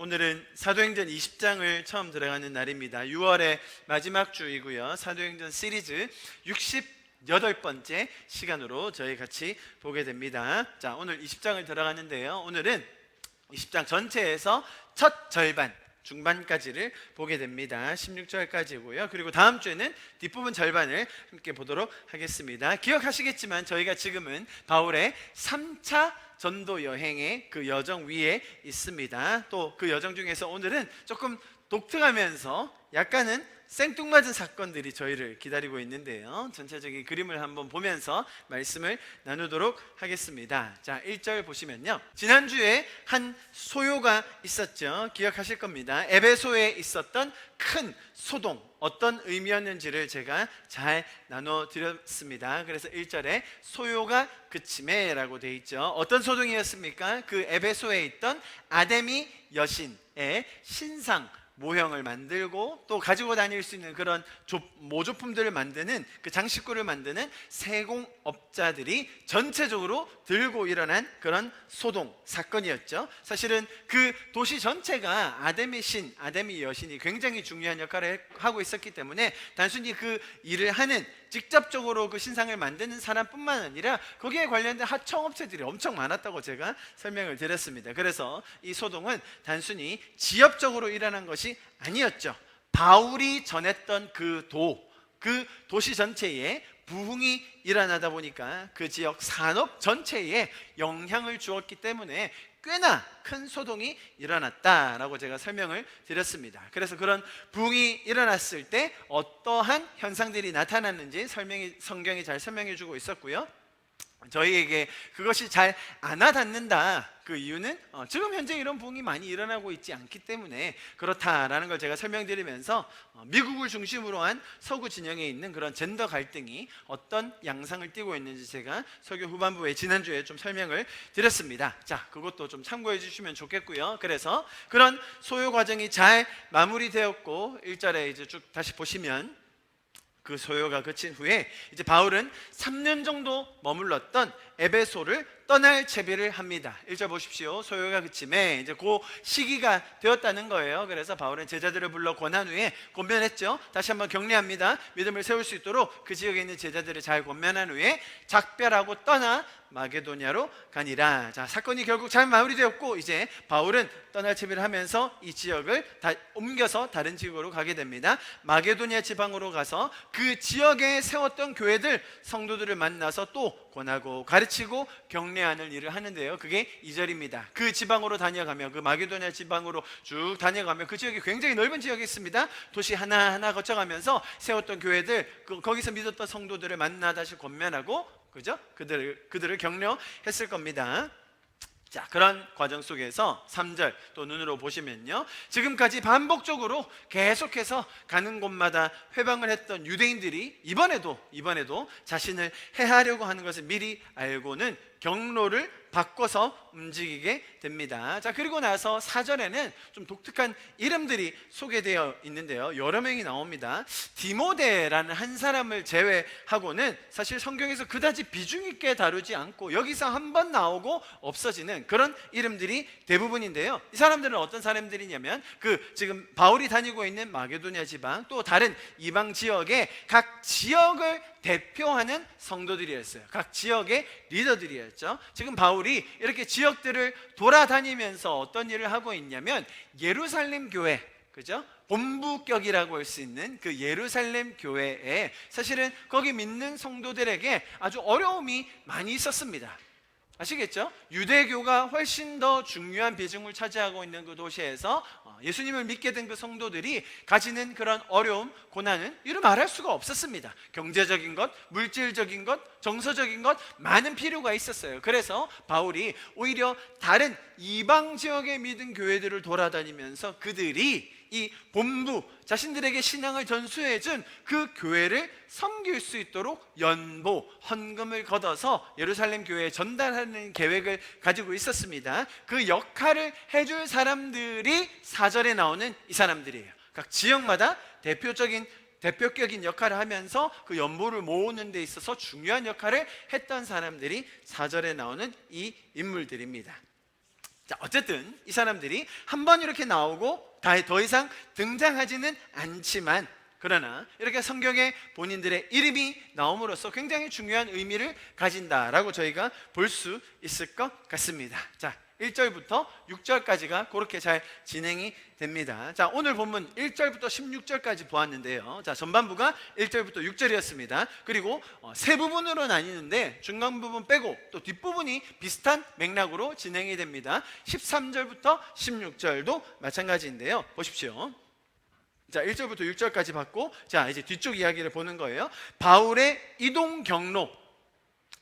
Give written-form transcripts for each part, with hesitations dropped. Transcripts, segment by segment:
오늘은 사도행전 20장을 처음 들어가는 날입니다. 6월의 마지막 주이고요. 사도행전 시리즈 68번째 시간으로 저희 같이 보게 됩니다. 자, 오늘 20장을 들어가는데요. 오늘은 20장 전체에서 첫 절반, 중반까지를 보게 됩니다. 16절까지고요. 그리고 다음 주에는 뒷부분 절반을 함께 보도록 하겠습니다. 기억하시겠지만 저희가 지금은 바울의 3차 전도 여행의 그 여정 위에 있습니다. 또 그 여정 중에서 오늘은 조금 독특하면서 약간은 생뚱맞은 사건들이 저희를 기다리고 있는데요. 전체적인 그림을 한번 보면서 말씀을 나누도록 하겠습니다. 자, 1절 보시면요, 지난주에 한 소요가 있었죠. 기억하실 겁니다. 에베소에 있었던 큰 소동, 어떤 의미였는지를 제가 잘 나눠드렸습니다. 그래서 1절에 소요가 그침에 라고 되어 있죠. 어떤 소동이었습니까? 그 에베소에 있던 아데미 여신의 신상 모형을 만들고 또 가지고 다닐 수 있는 그런 모조품들을 만드는, 그 장식구를 만드는 세공업자들이 전체적으로 들고 일어난 그런 소동 사건이었죠. 사실은 그 도시 전체가 아데미 여신이 굉장히 중요한 역할을 하고 있었기 때문에 단순히 그 일을 하는, 직접적으로 그 신상을 만드는 사람뿐만 아니라 거기에 관련된 하청업체들이 엄청 많았다고 제가 설명을 드렸습니다. 그래서 이 소동은 단순히 지역적으로 일어난 것이 아니었죠. 바울이 전했던 그 도시 전체에 부흥이 일어나다 보니까 그 지역 산업 전체에 영향을 주었기 때문에 꽤나 큰 소동이 일어났다라고 제가 설명을 드렸습니다. 그래서 그런 부흥이 일어났을 때 어떠한 현상들이 나타났는지 성경이 잘 설명해 주고 있었고요. 저희에게 그것이 잘 안 와닿는다, 그 이유는 지금 현재 이런 부흥이 많이 일어나고 있지 않기 때문에 그렇다라는 걸 제가 설명드리면서 미국을 중심으로 한 서구 진영에 있는 그런 젠더 갈등이 어떤 양상을 띠고 있는지 제가 설교 후반부에 지난주에 좀 설명을 드렸습니다. 자, 그것도 좀 참고해 주시면 좋겠고요. 그래서 그런 소요 과정이 잘 마무리되었고 1절에 이제 쭉 다시 보시면 그 소요가 그친 후에 이제 바울은 3년 정도 머물렀던 에베소를 떠날 채비를 합니다. 1절 보십시오. 소요가 그침에 이제 그 시기가 되었다는 거예요. 그래서 바울은 제자들을 불러 권한 후에 권면했죠. 다시 한번 격려합니다. 믿음을 세울 수 있도록 그 지역에 있는 제자들을 잘 권면한 후에 작별하고 떠나 마게도냐로 가니라. 자, 사건이 결국 잘 마무리되었고 이제 바울은 떠날 채비를 하면서 이 지역을 옮겨서 다른 지역으로 가게 됩니다. 마게도냐 지방으로 가서 그 지역에 세웠던 교회들, 성도들을 만나서 또 권하고 가르치고 격려하는 일을 하는데요. 그게 2절입니다. 그 지방으로 다녀가며, 그 마게도냐 지방으로 쭉 다녀가며 그 지역이 굉장히 넓은 지역이 있습니다. 도시 하나하나 거쳐가면서 세웠던 교회들, 거기서 믿었던 성도들을 만나 다시 권면하고, 그죠? 그들을 격려했을 겁니다. 자, 그런 과정 속에서 3절 또 눈으로 보시면요, 지금까지 반복적으로 계속해서 가는 곳마다 회방을 했던 유대인들이 이번에도 자신을 해하려고 하는 것을 미리 알고는 경로를 바꿔서 움직이게 됩니다. 자, 그리고 나서 4절에는 좀 독특한 이름들이 소개되어 있는데요, 여러 명이 나옵니다. 디모데라는 한 사람을 제외하고는 사실 성경에서 그다지 비중 있게 다루지 않고 여기서 한 번 나오고 없어지는 그런 이름들이 대부분인데요. 이 사람들은 어떤 사람들이냐면 지금 바울이 다니고 있는 마게도냐 지방, 또 다른 이방 지역의 각 지역을 대표하는 성도들이었어요. 각 지역의 리더들이었죠. 지금 바울이 이렇게 지역들을 돌아다니면서 어떤 일을 하고 있냐면 예루살렘 교회, 그죠? 본부격이라고 할 수 있는 그 예루살렘 교회에 사실은 거기 믿는 성도들에게 아주 어려움이 많이 있었습니다. 아시겠죠? 유대교가 훨씬 더 중요한 비중을 차지하고 있는 그 도시에서 예수님을 믿게 된 그 성도들이 가지는 그런 어려움, 고난은 이루 말할 수가 없었습니다. 경제적인 것, 물질적인 것, 정서적인 것, 많은 필요가 있었어요. 그래서 바울이 오히려 다른 이방 지역에 믿은 교회들을 돌아다니면서 그들이 이 본부, 자신들에게 신앙을 전수해준 그 교회를 섬길 수 있도록 연보, 헌금을 걷어서 예루살렘 교회에 전달하는 계획을 가지고 있었습니다. 그 역할을 해줄 사람들이 4절에 나오는 이 사람들이에요. 각 지역마다 대표격인 역할을 하면서 그 연보를 모으는 데 있어서 중요한 역할을 했던 사람들이 4절에 나오는 이 인물들입니다. 자, 어쨌든 이 사람들이 한 번 이렇게 나오고 더 이상 등장하지는 않지만, 그러나 이렇게 성경에 본인들의 이름이 나옴으로써 굉장히 중요한 의미를 가진다라고 저희가 볼 수 있을 것 같습니다. 자, 1절부터 6절까지가 그렇게 잘 진행이 됩니다. 자, 오늘 본문 1절부터 16절까지 보았는데요. 자, 전반부가 1절부터 6절이었습니다. 그리고 세 부분으로 나뉘는데 중간 부분 빼고 또 뒷부분이 비슷한 맥락으로 진행이 됩니다. 13절부터 16절도 마찬가지인데요. 보십시오. 자, 1절부터 6절까지 봤고, 자, 이제 뒤쪽 이야기를 보는 거예요. 바울의 이동 경로,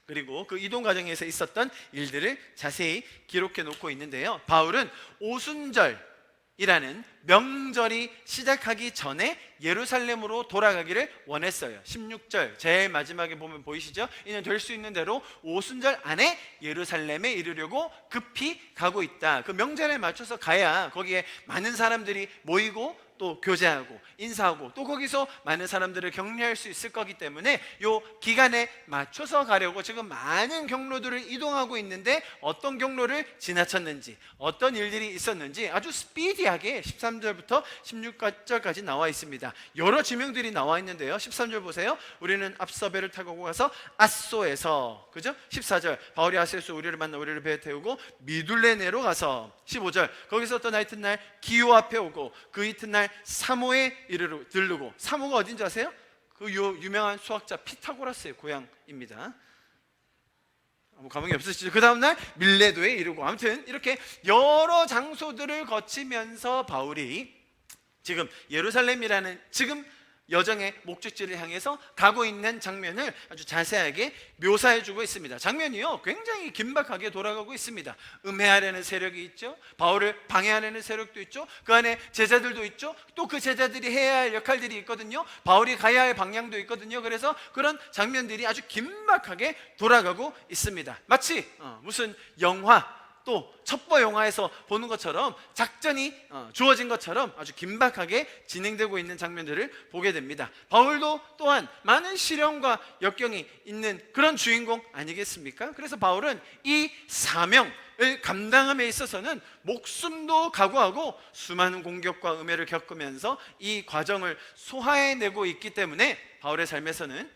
그리고 그 이동 과정에서 있었던 일들을 자세히 기록해 놓고 있는데요. 바울은 오순절이라는 명절이 시작하기 전에 예루살렘으로 돌아가기를 원했어요. 16절 제일 마지막에 보면 보이시죠? 이는 될 수 있는 대로 오순절 안에 예루살렘에 이르려고 급히 가고 있다. 그 명절에 맞춰서 가야 거기에 많은 사람들이 모이고 또 교제하고 인사하고 또 거기서 많은 사람들을 격려할 수 있을 거기 때문에 요 기간에 맞춰서 가려고 지금 많은 경로들을 이동하고 있는데, 어떤 경로를 지나쳤는지 어떤 일들이 있었는지 아주 스피디하게 13절부터 16절까지 나와 있습니다. 여러 지명들이 나와 있는데요. 13절 보세요. 우리는 앞서 배를 타고 가서 아소에서, 그죠? 14절 바울이 아소에서 우리를 만나 우리를 배에 태우고 미둘레네로 가서, 15절 거기서 또 이튿날 기호 앞에 오고 그 이튿날 사모에 들르고, 사모가 어딘지 아세요? 그 유명한 수학자 피타고라스의 고향입니다. 아무 감흥이 없으시죠? 그 다음날 밀레도에 이르고, 아무튼 이렇게 여러 장소들을 거치면서 바울이 지금 예루살렘이라는 지금 여정의 목적지를 향해서 가고 있는 장면을 아주 자세하게 묘사해주고 있습니다. 장면이요 굉장히 긴박하게 돌아가고 있습니다. 음해하려는 세력이 있죠. 바울을 방해하려는 세력도 있죠. 그 안에 제자들도 있죠. 또 그 제자들이 해야 할 역할들이 있거든요. 바울이 가야 할 방향도 있거든요. 그래서 그런 장면들이 아주 긴박하게 돌아가고 있습니다. 마치 무슨 영화, 또 첩보 영화에서 보는 것처럼 작전이 주어진 것처럼 아주 긴박하게 진행되고 있는 장면들을 보게 됩니다. 바울도 또한 많은 시련과 역경이 있는 그런 주인공 아니겠습니까? 그래서 바울은 이 사명을 감당함에 있어서는 목숨도 각오하고 수많은 공격과 음해를 겪으면서 이 과정을 소화해내고 있기 때문에 바울의 삶에서는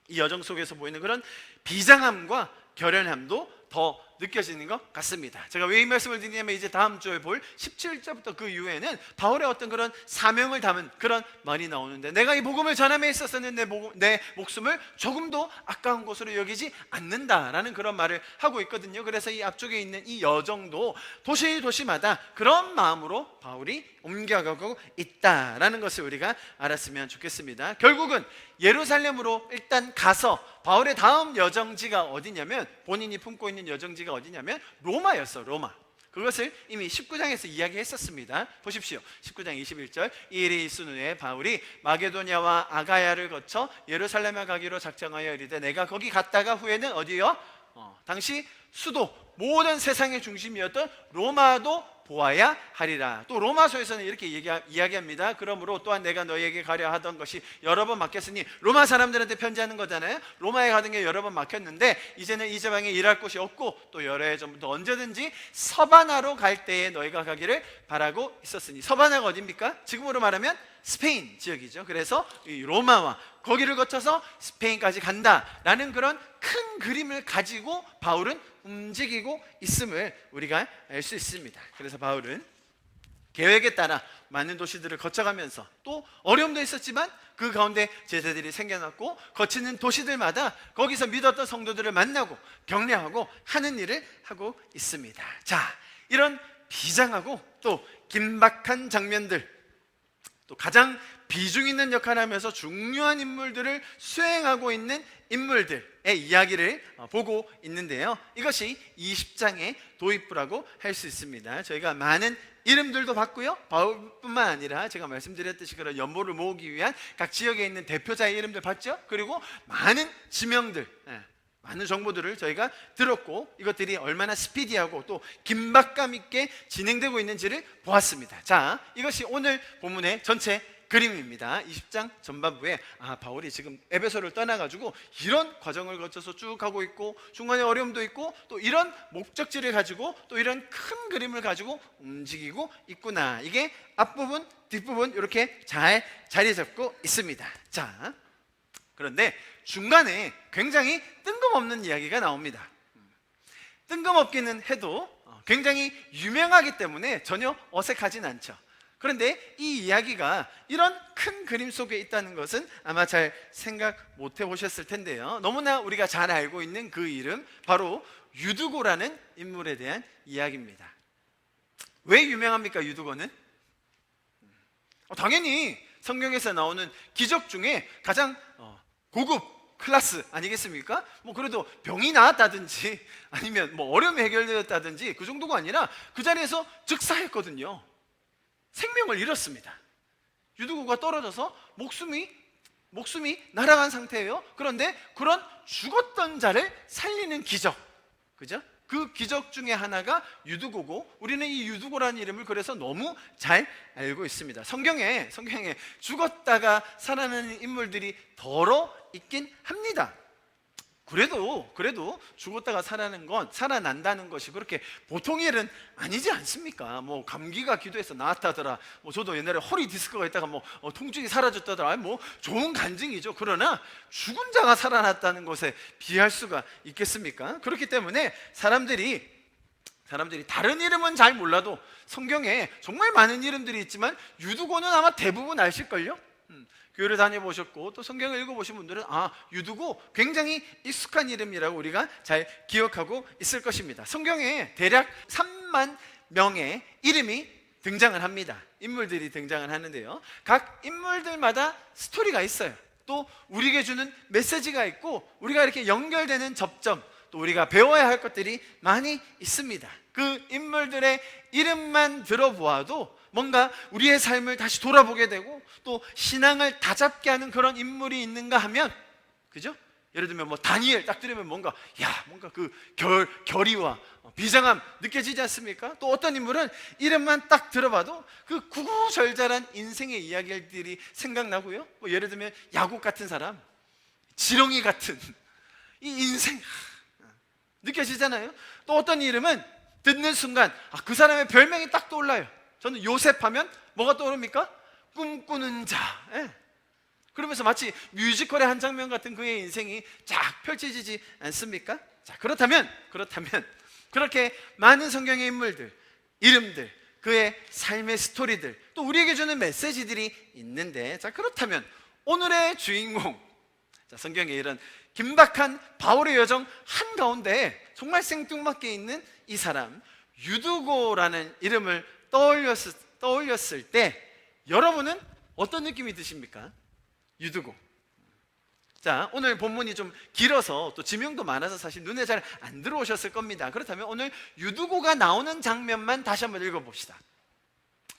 이 여정 속에서 보이는 그런 비장함과 결연함도 더 느껴지는 것 같습니다. 제가 왜 이 말씀을 드리냐면, 이제 다음 주에 볼 17절부터 그 이후에는 바울의 어떤 그런 사명을 담은 그런 말이 나오는데, 내가 이 복음을 전함에 있어서는 내 목숨을 조금도 아까운 것으로 여기지 않는다라는 그런 말을 하고 있거든요. 그래서 이 앞쪽에 있는 이 여정도 도시마다 그런 마음으로 바울이 옮겨가고 있다라는 것을 우리가 알았으면 좋겠습니다. 결국은 예루살렘으로 일단 가서 바울의 다음 여정지가 어디냐면, 본인이 품고 있는 여정지가 어디냐면 로마였어. 로마. 그것을 이미 19장에서 이야기했었습니다. 보십시오. 19장 21절 이 일이 있은 후에 바울이 마게도냐와 아가야를 거쳐 예루살렘에 가기로 작정하여 이르되 내가 거기 갔다가 후에는 어디요? 당시 수도, 모든 세상의 중심이었던 로마도 보아야 하리라. 또 로마서에서는 이렇게 이야기합니다. 그러므로 또한 내가 너희에게 가려 하던 것이 여러 번 막혔으니, 로마 사람들한테 편지하는 거잖아요. 로마에 가는 게 여러 번 막혔는데 이제는 이 지방에 일할 곳이 없고 또 여러 해 전부터 언제든지 서바나로 갈 때에 너희가 가기를 바라고 있었으니, 서바나가 어디입니까? 지금으로 말하면 스페인 지역이죠. 그래서 이 로마와 거기를 거쳐서 스페인까지 간다라는 그런 큰 그림을 가지고 바울은 움직이고 있음을 우리가 알 수 있습니다. 그래서 바울은 계획에 따라 많은 도시들을 거쳐가면서, 또 어려움도 있었지만 그 가운데 제자들이 생겨났고, 거치는 도시들마다 거기서 믿었던 성도들을 만나고 격려하고 하는 일을 하고 있습니다. 자, 이런 비장하고 또 긴박한 장면들, 또 가장 비중 있는 역할을 하면서 중요한 인물들을 수행하고 있는 인물들의 이야기를 보고 있는데요. 이것이 20장의 도입부라고 할 수 있습니다. 저희가 많은 이름들도 봤고요. 바울뿐만 아니라 제가 말씀드렸듯이 그런 연보를 모으기 위한 각 지역에 있는 대표자의 이름들 봤죠. 그리고 많은 지명들, 많은 정보들을 저희가 들었고, 이것들이 얼마나 스피디하고 또 긴박감 있게 진행되고 있는지를 보았습니다. 자, 이것이 오늘 본문의 전체 그림입니다. 20장 전반부에 바울이 지금 에베소를 떠나가지고 이런 과정을 거쳐서 쭉 가고 있고 중간에 어려움도 있고 또 이런 목적지를 가지고 또 이런 큰 그림을 가지고 움직이고 있구나. 이게 앞부분 뒷부분 이렇게 잘 자리 잡고 있습니다. 자, 그런데 중간에 굉장히 뜬금없는 이야기가 나옵니다. 뜬금없기는 해도 굉장히 유명하기 때문에 전혀 어색하진 않죠. 그런데 이 이야기가 이런 큰 그림 속에 있다는 것은 아마 잘 생각 못 해보셨을 텐데요. 너무나 우리가 잘 알고 있는 그 이름, 바로 유두고라는 인물에 대한 이야기입니다. 왜 유명합니까, 유두고는? 당연히 성경에서 나오는 기적 중에 가장 고급 클래스 아니겠습니까? 그래도 병이 나았다든지 아니면 어려움이 해결되었다든지 그 정도가 아니라 그 자리에서 즉사했거든요. 생명을 잃었습니다. 유두고가 떨어져서 목숨이 날아간 상태예요. 그런데 그런 죽었던 자를 살리는 기적, 그죠? 그 기적 중에 하나가 유두고고, 우리는 이 유두고라는 이름을 그래서 너무 잘 알고 있습니다. 성경에 죽었다가 살아나는 인물들이 더러 있긴 합니다. 그래도 죽었다가 살아난다는 것이 그렇게 보통 일은 아니지 않습니까? 감기가 기도해서 나았다더라, 저도 옛날에 허리 디스크가 있다가 통증이 사라졌다더라, 좋은 간증이죠. 그러나 죽은 자가 살아났다는 것에 비할 수가 있겠습니까? 그렇기 때문에 사람들이 다른 이름은 잘 몰라도 성경에 정말 많은 이름들이 있지만 유두고는 아마 대부분 아실걸요? 교회를 다녀보셨고 또 성경을 읽어보신 분들은 유두고 굉장히 익숙한 이름이라고 우리가 잘 기억하고 있을 것입니다. 성경에 대략 3만 명의 이름이 등장을 합니다. 인물들이 등장을 하는데요, 각 인물들마다 스토리가 있어요. 또 우리에게 주는 메시지가 있고 우리가 이렇게 연결되는 접점, 또 우리가 배워야 할 것들이 많이 있습니다. 그 인물들의 이름만 들어보아도 뭔가 우리의 삶을 다시 돌아보게 되고 또 신앙을 다잡게 하는 그런 인물이 있는가 하면, 그죠? 예를 들면 다니엘 딱 들으면 뭔가 그 결의와 비장함 느껴지지 않습니까? 또 어떤 인물은 이름만 딱 들어봐도 그 구구절절한 인생의 이야기들이 생각나고요. 예를 들면 야곱 같은 사람, 지렁이 같은 이 인생 느껴지잖아요. 또 어떤 이름은 듣는 순간 그 사람의 별명이 딱 떠올라요. 저는 요셉 하면 뭐가 떠오릅니까? 꿈꾸는 자. 그러면서 마치 뮤지컬의 한 장면 같은 그의 인생이 쫙 펼쳐지지 않습니까? 자, 그렇다면 그렇게 많은 성경의 인물들, 이름들, 그의 삶의 스토리들, 또 우리에게 주는 메시지들이 있는데, 자, 그렇다면 오늘의 주인공, 성경에 이런 긴박한 바울의 여정 한가운데 정말 생뚱맞게 있는 이 사람 유두고라는 이름을 떠올렸을 때 여러분은 어떤 느낌이 드십니까? 유두고. 자, 오늘 본문이 좀 길어서 또 지명도 많아서 사실 눈에 잘 안 들어오셨을 겁니다. 그렇다면 오늘 유두고가 나오는 장면만 다시 한번 읽어봅시다.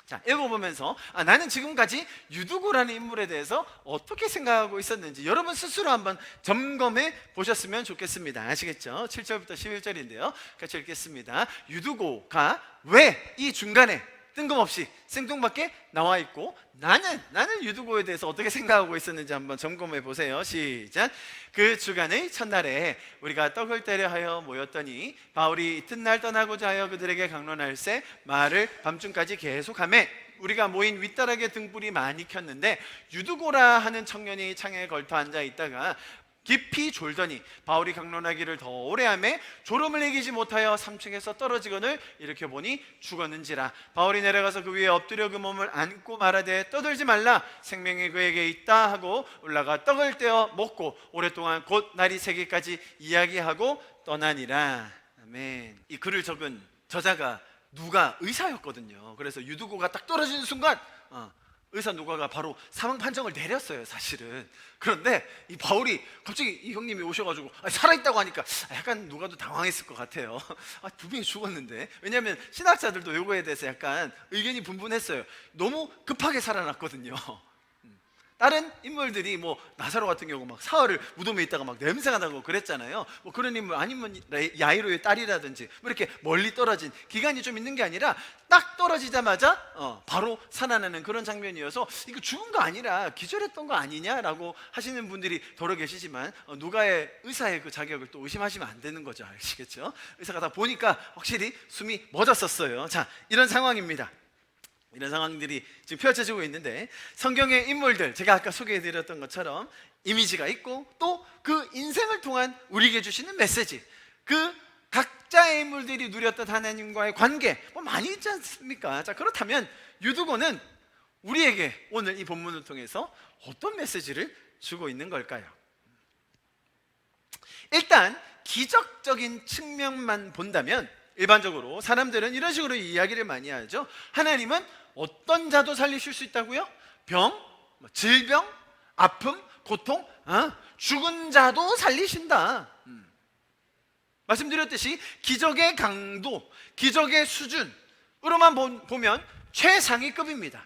자, 읽어보면서 나는 지금까지 유두고라는 인물에 대해서 어떻게 생각하고 있었는지 여러분 스스로 한번 점검해 보셨으면 좋겠습니다. 아시겠죠? 7절부터 11절인데요 같이 읽겠습니다. 유두고가 왜 이 중간에 뜬금없이 생뚱맞게 나와 있고 나는 유두고에 대해서 어떻게 생각하고 있었는지 한번 점검해 보세요. 시작. 그 주간의 첫날에 우리가 떡을 떼려 하여 모였더니 바울이 이튿날 떠나고자 하여 그들에게 강론할세 말을 밤중까지 계속하매 우리가 모인 윗다락에 등불이 많이 켰는데 유두고라 하는 청년이 창에 걸터 앉아 있다가 깊이 졸더니 바울이 강론하기를 더 오래 하매 졸음을 이기지 못하여 3층에서 떨어지거늘 일으켜 보니 죽었는지라. 바울이 내려가서 그 위에 엎드려 그 몸을 안고 말하되 떠들지 말라 생명이 그에게 있다 하고 올라가 떡을 떼어 먹고 오랫동안 곧 날이 새기까지 이야기하고 떠나니라. 아멘. 이 글을 적은 저자가 누가 의사였거든요. 그래서 유두고가 딱 떨어지는 순간 의사 누가가 바로 사망 판정을 내렸어요, 사실은. 그런데 이 바울이 갑자기 이 형님이 오셔가지고 살아있다고 하니까 약간 누가도 당황했을 것 같아요. 분명히 죽었는데. 왜냐하면 신학자들도 이거에 대해서 약간 의견이 분분했어요. 너무 급하게 살아났거든요. 다른 인물들이 뭐 나사로 같은 경우 막 사흘을 무덤에 있다가 막 냄새가 나고 그랬잖아요. 뭐 그런 인물, 아니면 야이로의 딸이라든지 뭐 이렇게 멀리 떨어진 기간이 좀 있는 게 아니라 딱 떨어지자마자 바로 살아나는 그런 장면이어서 이거 죽은 거 아니라 기절했던 거 아니냐라고 하시는 분들이 더러 계시지만 누가의 의사의 그 자격을 또 의심하시면 안 되는 거죠. 아시겠죠? 의사가 다 보니까 확실히 숨이 멎었었어요. 자, 이런 상황입니다. 이런 상황들이 지금 펼쳐지고 있는데, 성경의 인물들, 제가 아까 소개해드렸던 것처럼 이미지가 있고 또 그 인생을 통한 우리에게 주시는 메시지, 그 각자의 인물들이 누렸던 하나님과의 관계 뭐 많이 있지 않습니까? 자, 그렇다면 유두고는 우리에게 오늘 이 본문을 통해서 어떤 메시지를 주고 있는 걸까요? 일단 기적적인 측면만 본다면 일반적으로 사람들은 이런 식으로 이야기를 많이 하죠. 하나님은 어떤 자도 살리실 수 있다고요? 병, 질병, 아픔, 고통, 죽은 자도 살리신다. 말씀드렸듯이 기적의 강도, 기적의 수준으로만 보면 최상위급입니다.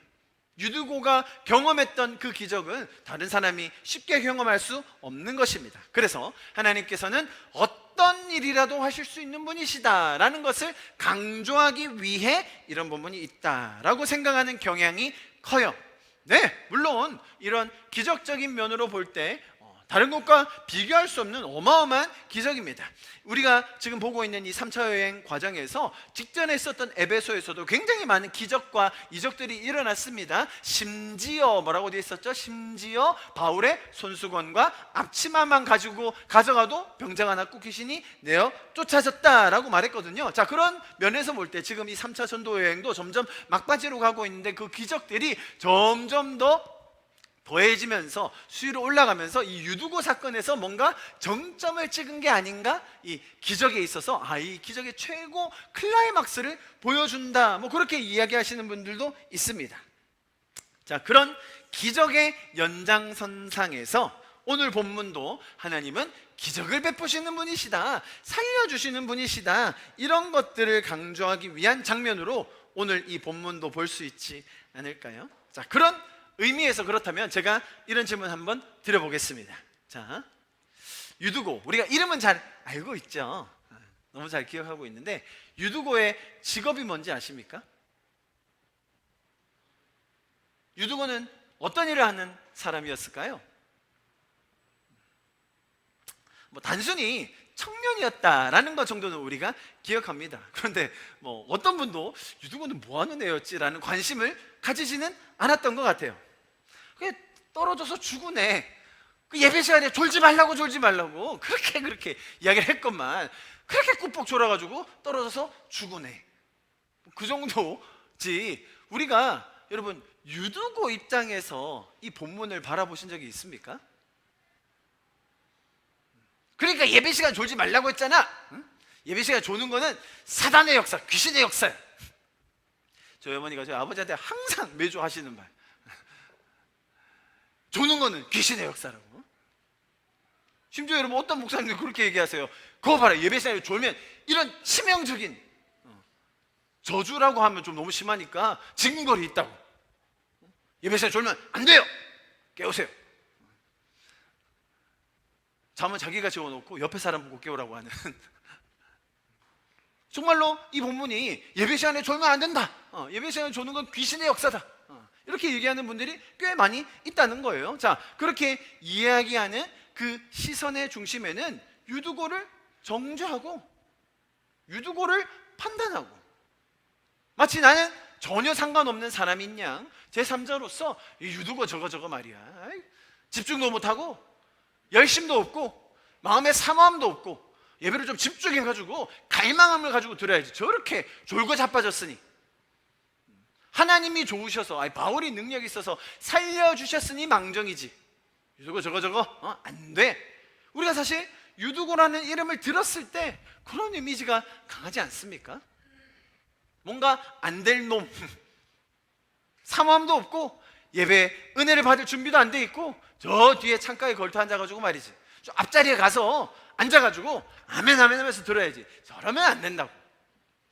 유두고가 경험했던 그 기적은 다른 사람이 쉽게 경험할 수 없는 것입니다. 그래서 하나님께서는 어떤 일이라도 하실 수 있는 분이시다라는 것을 강조하기 위해 이런 부분이 있다라고 생각하는 경향이 커요. 네, 물론 이런 기적적인 면으로 볼 때 다른 것과 비교할 수 없는 어마어마한 기적입니다. 우리가 지금 보고 있는 이 3차 여행 과정에서 직전에 있었던 에베소에서도 굉장히 많은 기적과 이적들이 일어났습니다. 심지어 뭐라고 되어 있었죠? 심지어 바울의 손수건과 앞치마만 가져가도 병자가 낫고 귀신이 내어 쫓아졌다라고 말했거든요. 자, 그런 면에서 볼 때 지금 이 3차 전도 여행도 점점 막바지로 가고 있는데 그 기적들이 점점 더 더해지면서 수위로 올라가면서 이 유두고 사건에서 뭔가 정점을 찍은 게 아닌가? 이 기적에 있어서 이 기적의 최고 클라이막스를 보여준다, 뭐 그렇게 이야기하시는 분들도 있습니다. 자, 그런 기적의 연장선상에서 오늘 본문도 하나님은 기적을 베푸시는 분이시다, 살려주시는 분이시다, 이런 것들을 강조하기 위한 장면으로 오늘 이 본문도 볼 수 있지 않을까요? 자, 그런 의미에서 그렇다면 제가 이런 질문 한번 드려보겠습니다. 자, 유두고, 우리가 이름은 잘 알고 있죠. 너무 잘 기억하고 있는데 유두고의 직업이 뭔지 아십니까? 유두고는 어떤 일을 하는 사람이었을까요? 뭐 단순히 청년이었다라는 것 정도는 우리가 기억합니다. 그런데 뭐 어떤 분도 유두고는 뭐 하는 애였지라는 관심을 가지지는 않았던 것 같아요. 그게 떨어져서 죽은 애, 그 예배 시간에 졸지 말라고 그렇게 이야기를 했건만 그렇게 꾹뻑 졸아가지고 떨어져서 죽은 애, 그 정도지. 우리가 여러분 유두고 입장에서 이 본문을 바라보신 적이 있습니까? 그러니까 예배 시간 졸지 말라고 했잖아. 예배 시간 조는 거는 사단의 역사, 귀신의 역사야. 저희 어머니가 저희 아버지한테 항상 매주 하시는 말, 조는 거는 귀신의 역사라고. 심지어 여러분 어떤 목사님들 그렇게 얘기하세요. 그거 봐라, 예배 시간에 졸면 이런 치명적인 저주라고 하면 좀 너무 심하니까 징벌이 있다고. 예배 시간에 졸면 안 돼요, 깨우세요. 잠은 자기가 재워놓고 옆에 사람 보고 깨우라고 하는 정말로 이 본문이 예배 시간에 졸면 안 된다, 예배 시간에 조는 건 귀신의 역사다, 이렇게 얘기하는 분들이 꽤 많이 있다는 거예요. 자, 그렇게 이야기하는 그 시선의 중심에는 유두고를 정죄하고 유두고를 판단하고, 마치 나는 전혀 상관없는 사람인 양 제3자로서 이 유두고 저거 말이야, 집중도 못하고 열심도 없고 마음에 사모함도 없고 예배를 좀 집중해가지고 갈망함을 가지고 들어야지, 저렇게 졸고 자빠졌으니 하나님이 좋으셔서, 바울이 능력이 있어서 살려주셨으니 망정이지, 유두고 저거 안 돼. 우리가 사실 유두고라는 이름을 들었을 때 그런 이미지가 강하지 않습니까? 뭔가 안 될 놈, 사모함도 없고 예배 은혜를 받을 준비도 안 돼 있고 저 뒤에 창가에 걸터 앉아가지고 말이지, 저 앞자리에 가서 앉아가지고 아멘 하면서 들어야지, 저러면 안 된다고.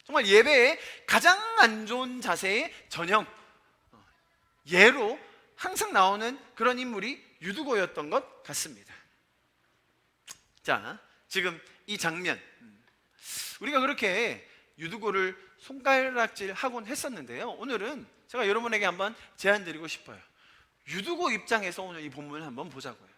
정말 예배의 가장 안 좋은 자세의 전형, 예로 항상 나오는 그런 인물이 유두고였던 것 같습니다. 자, 지금 이 장면, 우리가 그렇게 유두고를 손가락질 하곤 했었는데요, 오늘은 제가 여러분에게 한번 제안 드리고 싶어요. 유두고 입장에서 오늘 이 본문을 한번 보자고요.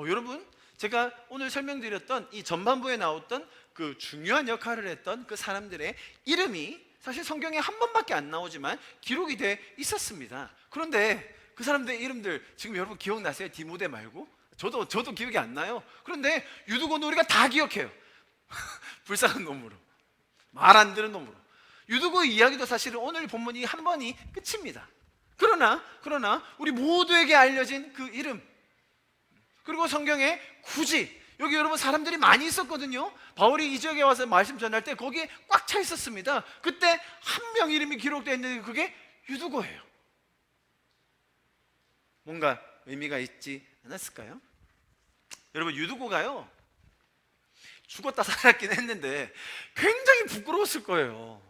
여러분, 제가 오늘 설명드렸던 이 전반부에 나왔던 그 중요한 역할을 했던 그 사람들의 이름이 사실 성경에 한 번밖에 안 나오지만 기록이 돼 있었습니다. 그런데 그 사람들의 이름들 지금 여러분 기억나세요? 디모데 말고? 저도 기억이 안 나요. 그런데 유두고는 우리가 다 기억해요. 불쌍한 놈으로, 말 안 듣는 놈으로. 유두고의 이야기도 사실은 오늘 본문이 한 번이 끝입니다. 그러나 우리 모두에게 알려진 그 이름, 그리고 성경에 굳이 여기 여러분 사람들이 많이 있었거든요. 바울이 이 지역에 와서 말씀 전할 때 거기에 꽉 차 있었습니다. 그때 한 명 이름이 기록되어 있는데 그게 유두고예요. 뭔가 의미가 있지 않았을까요? 여러분, 유두고가요, 죽었다 살았긴 했는데 굉장히 부끄러웠을 거예요.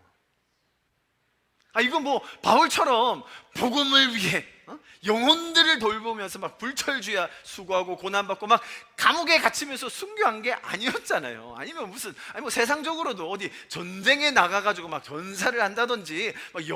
이건 뭐 바울처럼 복음을 위해 영혼들을 돌보면서 막 불철주야 수고하고 고난받고 막 감옥에 갇히면서 순교한 게 아니었잖아요. 아니면 무슨 뭐 세상적으로도 어디 전쟁에 나가가지고 막 전사를 한다든지 막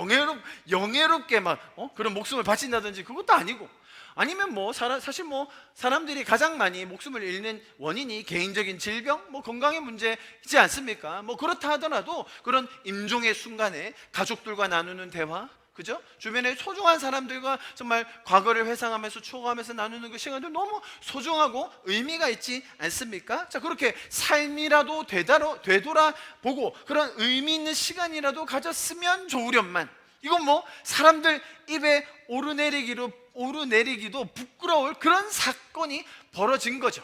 영예롭게 막 그런 목숨을 바친다든지 그것도 아니고, 아니면 뭐 사실 뭐 사람들이 가장 많이 목숨을 잃는 원인이 개인적인 질병, 뭐 건강의 문제이지 않습니까? 뭐 그렇다 하더라도 그런 임종의 순간에 가족들과 나누는 대화, 그죠? 주변에 소중한 사람들과 정말 과거를 회상하면서 추억하면서 나누는 그 시간도 너무 소중하고 의미가 있지 않습니까? 자, 그렇게 삶이라도 되돌아보고 그런 의미 있는 시간이라도 가졌으면 좋으련만, 이건 뭐 사람들 입에 오르내리기도 부끄러울 그런 사건이 벌어진 거죠.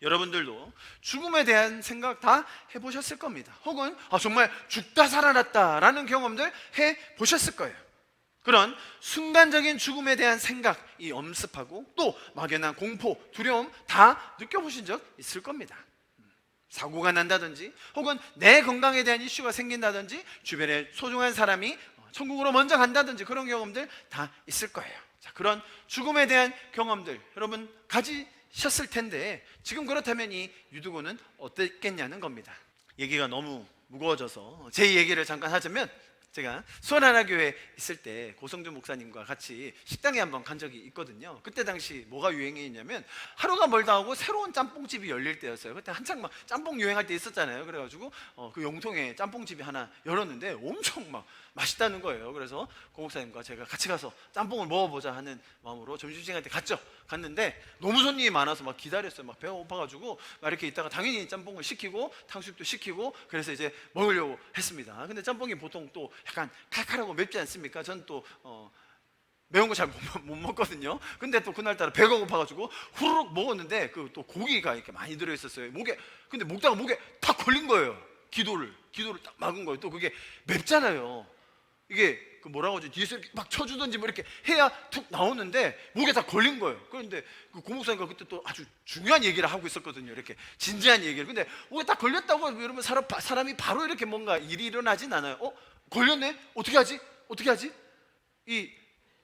여러분들도 죽음에 대한 생각 다 해보셨을 겁니다. 혹은 정말 죽다 살아났다라는 경험들 해보셨을 거예요. 그런 순간적인 죽음에 대한 생각이 엄습하고 또 막연한 공포, 두려움 다 느껴보신 적 있을 겁니다. 사고가 난다든지 혹은 내 건강에 대한 이슈가 생긴다든지 주변에 소중한 사람이 천국으로 먼저 간다든지 그런 경험들 다 있을 거예요. 자, 그런 죽음에 대한 경험들 여러분 가지셨을 텐데 지금 그렇다면 이 유두고는 어땠겠냐는 겁니다. 얘기가 너무 무거워져서 제 얘기를 잠깐 하자면, 제가 수원하나교회에 있을 때 고성준 목사님과 같이 식당에 한번 간 적이 있거든요. 그때 당시 뭐가 유행이었냐면 하루가 멀다 하고 새로운 짬뽕집이 열릴 때였어요. 그때 한창 막 짬뽕 유행할 때 있었잖아요. 그래가지고 그 용통에 짬뽕집이 하나 열었는데 엄청 막 맛있다는 거예요. 그래서 고 목사님과 제가 같이 가서 짬뽕을 먹어보자 하는 마음으로 점심시간 때 갔는데 너무 손님이 많아서 막 기다렸어요. 막 배가 고파가지고 막 이렇게 있다가 당연히 짬뽕을 시키고 탕수육도 시키고 그래서 이제 먹으려고 했습니다. 근데 짬뽕이 보통 또 약간 칼칼하고 맵지 않습니까? 전 또 매운 거 잘 못 먹거든요. 근데 또 그날따라 배가 고파가지고 후루룩 먹었는데 그 또 고기가 이렇게 많이 들어있었어요. 근데 먹다가 목에 탁 걸린 거예요. 기도를 딱 막은 거예요. 또 그게 맵잖아요. 이게 그 뭐라고 하지? 뒤에서 이렇게 막 쳐주든지 뭐 이렇게 해야 툭 나오는데 목에 다 걸린 거예요. 그런데 그 고목사님과 그때 또 아주 중요한 얘기를 하고 있었거든요. 이렇게 진지한 얘기를. 근데 목에 딱 걸렸다고 여러분 사람이 바로 이렇게 뭔가 일이 일어나진 않아요. 걸렸네? 어떻게 하지? 이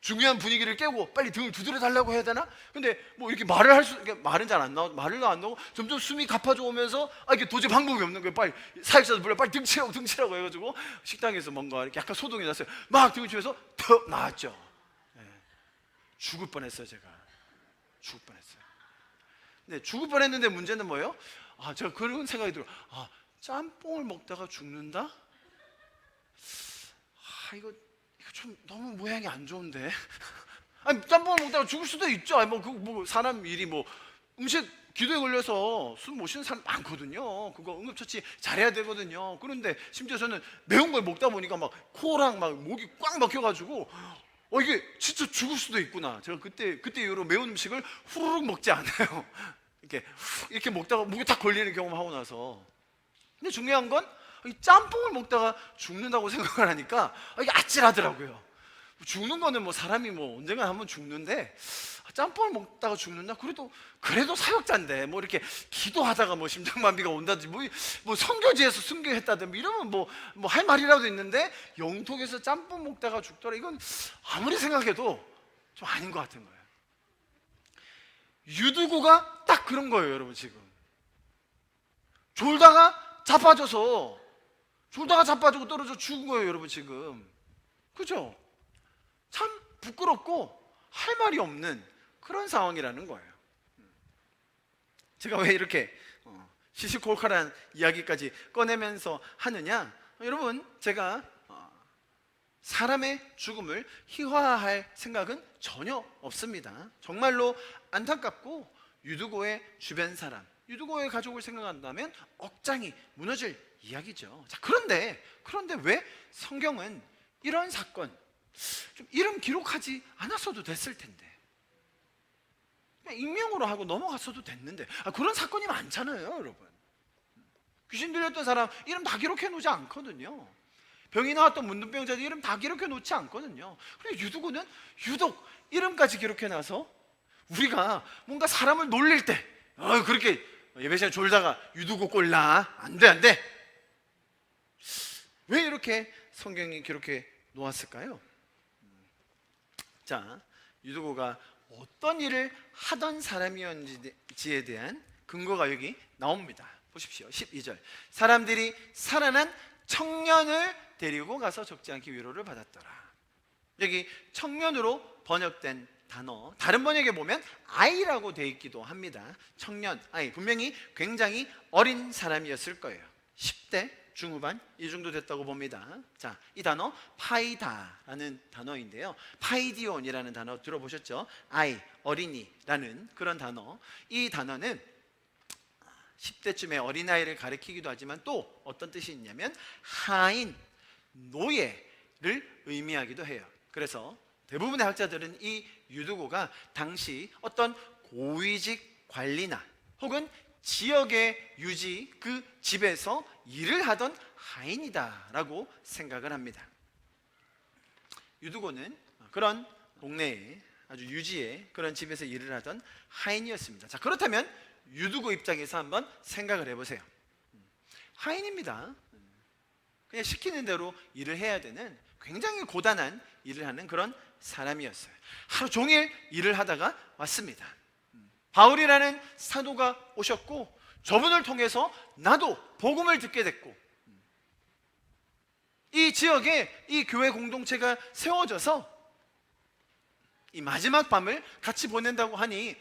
중요한 분위기를 깨고 빨리 등을 두드려 달라고 해야 되나? 근데 뭐 이렇게 말은 잘 안 나오고 말을 안 나오고 점점 숨이 가빠져 오면서 이게 도저히 방법이 없는 거예요. 빨리 사역자도 불러 빨리 등치라고 해가지고 식당에서 뭔가 이렇게 약간 소동이 났어요. 막 등을 치면서 턱 나왔죠. 죽을 뻔했어요. 제가 죽을 뻔했어요. 근데 죽을 뻔했는데 문제는 뭐예요? 제가 그런 생각이 들어요. 짬뽕을 먹다가 죽는다? 이거 좀 너무 모양이 안 좋은데. 짬뽕을 먹다가 죽을 수도 있죠. 사람 일이 음식 기도에 걸려서 숨 못 쉬는 사람 많거든요. 그거 응급처치 잘해야 되거든요. 그런데 심지어 저는 매운 걸 먹다 보니까 막 코랑 막 목이 꽉 막혀가지고 이게 진짜 죽을 수도 있구나. 제가 그때 이후로 매운 음식을 후루룩 먹지 않아요. 이렇게 먹다가 목에 딱 걸리는 경험하고 나서. 근데 중요한 건 이 짬뽕을 먹다가 죽는다고 생각을 하니까 이게 아찔하더라고요. 죽는 거는 뭐 사람이 뭐 언젠가 한번 죽는데 짬뽕을 먹다가 죽는다? 그래도 사역자인데 뭐 이렇게 기도하다가 뭐 심장마비가 온다든지 뭐 선교지에서 순교했다든지 이러면 뭐 할 말이라도 있는데 영통에서 짬뽕 먹다가 죽더라, 이건 아무리 생각해도 좀 아닌 것 같은 거예요. 유두고가 딱 그런 거예요, 여러분. 지금 졸다가 자빠지고 떨어져 죽은 거예요, 여러분. 지금 그죠? 참 부끄럽고 할 말이 없는 그런 상황이라는 거예요. 제가 왜 이렇게 시시콜콜한 이야기까지 꺼내면서 하느냐? 여러분, 제가 사람의 죽음을 희화화할 생각은 전혀 없습니다. 정말로 안타깝고 유두고의 주변 사람, 유두고의 가족을 생각한다면 억장이 무너질 이야기죠. 자, 그런데 왜 성경은 이런 사건 좀 이름 기록하지 않았어도 됐을 텐데, 그냥 익명으로 하고 넘어갔어도 됐는데, 그런 사건이 많잖아요, 여러분. 귀신 들렸던 사람 이름 다 기록해 놓지 않거든요. 병이 나왔던 문둥병자들 이름 다 기록해 놓지 않거든요. 그런데 유두고는 유독 이름까지 기록해 놔서 우리가 뭔가 사람을 놀릴 때 그렇게 예배 시간에 졸다가 유두고 꼴나, 안돼. 왜 이렇게 성경이 기록해 놓았을까요? 자, 유두고가 어떤 일을 하던 사람이었는지에 대한 근거가 여기 나옵니다. 보십시오. 12절. 사람들이 살아난 청년을 데리고 가서 적지 않게 위로를 받았더라. 여기 청년으로 번역된 단어, 다른 번역에 보면 아이라고 되어 있기도 합니다. 청년, 아이, 분명히 굉장히 어린 사람이었을 거예요. 10대 중후반 이 정도 됐다고 봅니다. 자, 이 단어 파이다라는 단어인데요, 파이디온이라는 단어 들어보셨죠? 아이, 어린이라는 그런 단어. 이 단어는 10대쯤의 어린아이를 가리키기도 하지만 또 어떤 뜻이 있냐면 하인, 노예를 의미하기도 해요. 그래서 대부분의 학자들은 이 유두고가 당시 어떤 고위직 관리나 혹은 지역의 유지, 그 집에서 일을 하던 하인이다라고 생각을 합니다. 유두고는 그런 동네에 아주 유지의 그런 집에서 일을 하던 하인이었습니다. 자, 그렇다면 유두고 입장에서 한번 생각을 해보세요. 하인입니다. 그냥 시키는 대로 일을 해야 되는 굉장히 고단한 일을 하는 그런 사람이었어요. 하루 종일 일을 하다가 왔습니다. 바울이라는 사도가 오셨고 저분을 통해서 나도 복음을 듣게 됐고 이 지역에 이 교회 공동체가 세워져서 이 마지막 밤을 같이 보낸다고 하니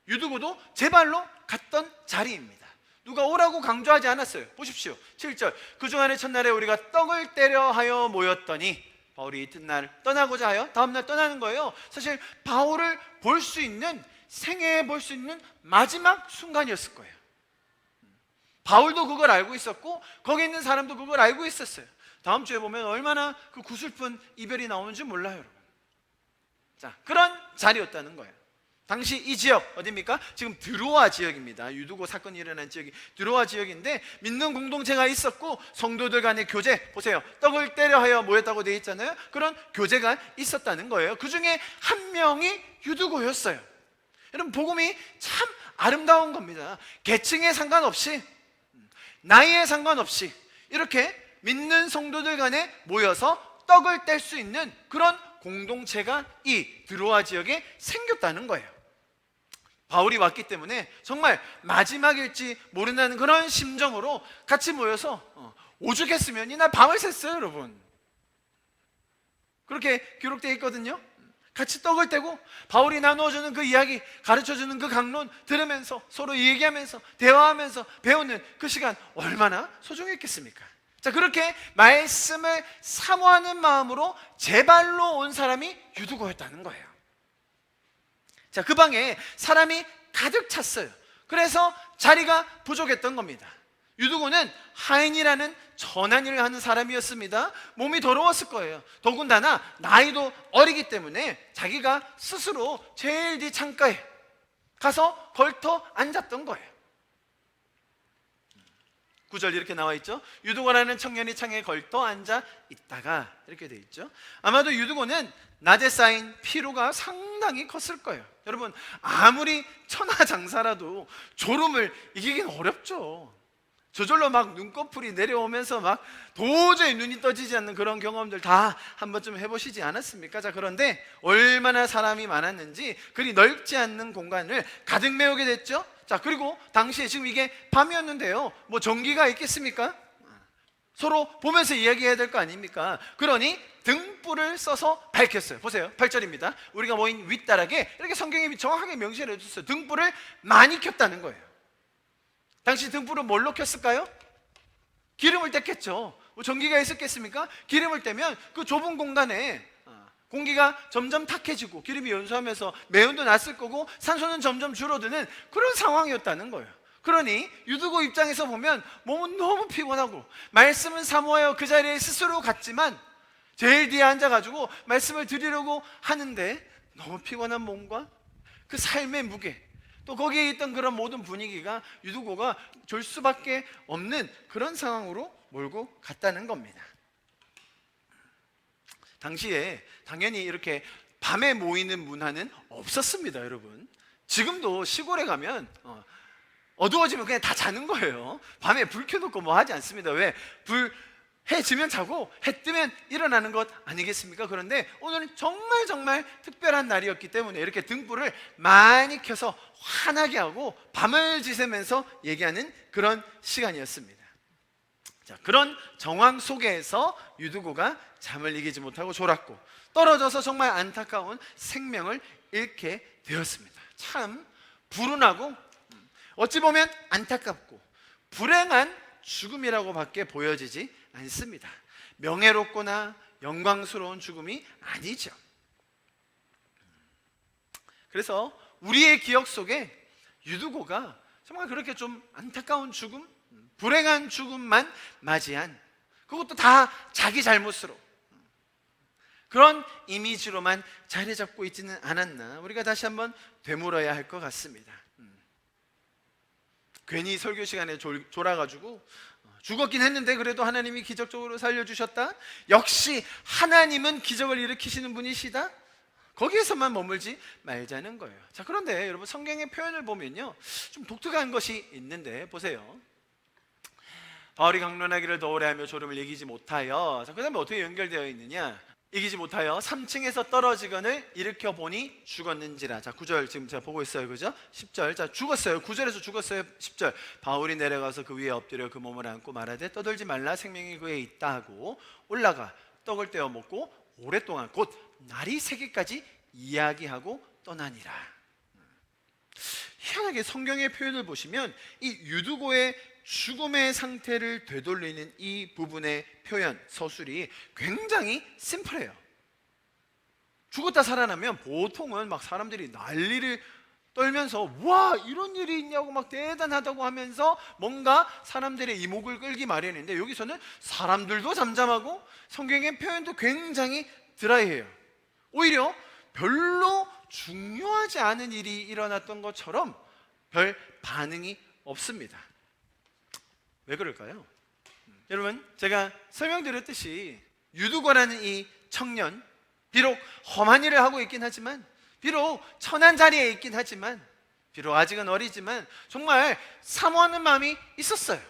유두고도 제 발로 갔던 자리입니다. 누가 오라고 강조하지 않았어요. 보십시오. 7절. 그중 첫날에 우리가 떡을 떼려 하여 모였더니, 바울이 이튿날 떠나고자 하여 다음날 떠나는 거예요. 사실 바울을 볼 수 있는, 생애에 볼 수 있는 마지막 순간이었을 거예요. 바울도 그걸 알고 있었고 거기 있는 사람도 그걸 알고 있었어요. 다음 주에 보면 얼마나 그 구슬픈 이별이 나오는지 몰라요, 여러분. 자, 그런 자리였다는 거예요. 당시 이 지역 어디입니까? 지금 드로아 지역입니다. 유두고 사건이 일어난 지역이 드로아 지역인데 믿는 공동체가 있었고 성도들 간의 교제, 보세요, 떡을 떼려 하여 모였다고 되어 있잖아요. 그런 교제가 있었다는 거예요. 그 중에 한 명이 유두고였어요. 여러분, 복음이 참 아름다운 겁니다. 계층에 상관없이, 나이에 상관없이 이렇게 믿는 성도들 간에 모여서 떡을 뗄 수 있는 그런 공동체가 이 드로아 지역에 생겼다는 거예요. 바울이 왔기 때문에 정말 마지막일지 모른다는 그런 심정으로 같이 모여서 오죽했으면 이날 밤을 샜어요, 여러분. 그렇게 기록되어 있거든요. 같이 떡을 떼고 바울이 나누어주는 그 이야기, 가르쳐주는 그 강론 들으면서 서로 얘기하면서 대화하면서 배우는 그 시간 얼마나 소중했겠습니까? 자, 그렇게 말씀을 사모하는 마음으로 제 발로 온 사람이 유두고였다는 거예요. 자, 그 방에 사람이 가득 찼어요. 그래서 자리가 부족했던 겁니다. 유두고는 하인이라는 전한 일을 하는 사람이었습니다. 몸이 더러웠을 거예요. 더군다나 나이도 어리기 때문에 자기가 스스로 제일 뒤 창가에 가서 걸터 앉았던 거예요. 9절 이렇게 나와 있죠. 유두고라는 청년이 창에 걸터 앉아 있다가 이렇게 돼 있죠. 아마도 유두고는 낮에 쌓인 피로가 상당히 컸을 거예요. 여러분, 아무리 천하장사라도 졸음을 이기긴 어렵죠. 저절로 막 눈꺼풀이 내려오면서 막 도저히 눈이 떠지지 않는 그런 경험들 다 한 번쯤 해보시지 않았습니까? 자, 그런데 얼마나 사람이 많았는지 그리 넓지 않는 공간을 가득 메우게 됐죠. 자, 그리고 당시에 지금 이게 밤이었는데요, 뭐 전기가 있겠습니까? 서로 보면서 이야기해야 될 거 아닙니까? 그러니 등불을 써서 밝혔어요. 보세요, 8절입니다. 우리가 모인 윗다락에 이렇게 성경이 정확하게 명시를 해줬어요. 등불을 많이 켰다는 거예요. 당시 등불은 뭘로 켰을까요? 기름을 뗐겠죠. 뭐 전기가 있었겠습니까? 기름을 떼면 그 좁은 공간에 공기가 점점 탁해지고 기름이 연소하면서 매운도 났을 거고 산소는 점점 줄어드는 그런 상황이었다는 거예요. 그러니 유두고 입장에서 보면 몸은 너무 피곤하고 말씀은 사모하여 그 자리에 스스로 갔지만 제일 뒤에 앉아가지고 말씀을 드리려고 하는데 너무 피곤한 몸과 그 삶의 무게, 또 거기에 있던 그런 모든 분위기가 유두고가 졸 수밖에 없는 그런 상황으로 몰고 갔다는 겁니다. 당시에 당연히 이렇게 밤에 모이는 문화는 없었습니다, 여러분. 지금도 시골에 가면 어두워지면 그냥 다 자는 거예요. 밤에 불 켜놓고 뭐 하지 않습니다. 왜? 해 지면 자고 해 뜨면 일어나는 것 아니겠습니까? 그런데 오늘은 정말 특별한 날이었기 때문에 이렇게 등불을 많이 켜서 환하게 하고 밤을 지새면서 얘기하는 그런 시간이었습니다. 자, 그런 정황 속에서 유두고가 잠을 이기지 못하고 졸았고 떨어져서 정말 안타까운 생명을 잃게 되었습니다. 참 불운하고 어찌 보면 안타깝고 불행한 죽음이라고 밖에 보여지지 않습니다. 명예롭거나 영광스러운 죽음이 아니죠. 그래서 우리의 기억 속에 유두고가 정말 그렇게 좀 안타까운 죽음, 불행한 죽음만 맞이한, 그것도 다 자기 잘못으로 그런 이미지로만 자리 잡고 있지는 않았나, 우리가 다시 한번 되물어야 할 것 같습니다. 괜히 설교 시간에 졸아가지고 죽었긴 했는데 그래도 하나님이 기적적으로 살려주셨다, 역시 하나님은 기적을 일으키시는 분이시다, 거기에서만 머물지 말자는 거예요. 자, 그런데 여러분, 성경의 표현을 보면요 좀 독특한 것이 있는데 보세요. 바울이 강론하기를 더 오래 하며 졸음을 이기지 못하여, 자, 그 다음에 어떻게 연결되어 있느냐, 이기지 못하여 3층에서 떨어지거늘 일으켜 보니 죽었는지라. 자, 9절 지금 제가 보고 있어요, 그죠? 10절, 자, 죽었어요. 9절에서 죽었어요. 10절, 바울이 내려가서 그 위에 엎드려 그 몸을 안고 말하되 떠들지 말라, 생명이 그에 있다 하고 올라가 떡을 떼어 먹고 오랫동안 곧 날이 새기까지 이야기하고 떠나니라. 희한하게 성경의 표현을 보시면 이 유두고의 죽음의 상태를 되돌리는 이 부분의 표현, 서술이 굉장히 심플해요. 죽었다 살아나면 보통은 막 사람들이 난리를 떨면서 와, 이런 일이 있냐고 막 대단하다고 하면서 뭔가 사람들의 이목을 끌기 마련인데, 여기서는 사람들도 잠잠하고 성경의 표현도 굉장히 드라이해요. 오히려 별로 중요하지 않은 일이 일어났던 것처럼 별 반응이 없습니다. 왜 그럴까요? 여러분, 제가 설명드렸듯이 유두고라는 이 청년, 비록 험한 일을 하고 있긴 하지만, 비록 천한 자리에 있긴 하지만, 비록 아직은 어리지만 정말 사모하는 마음이 있었어요.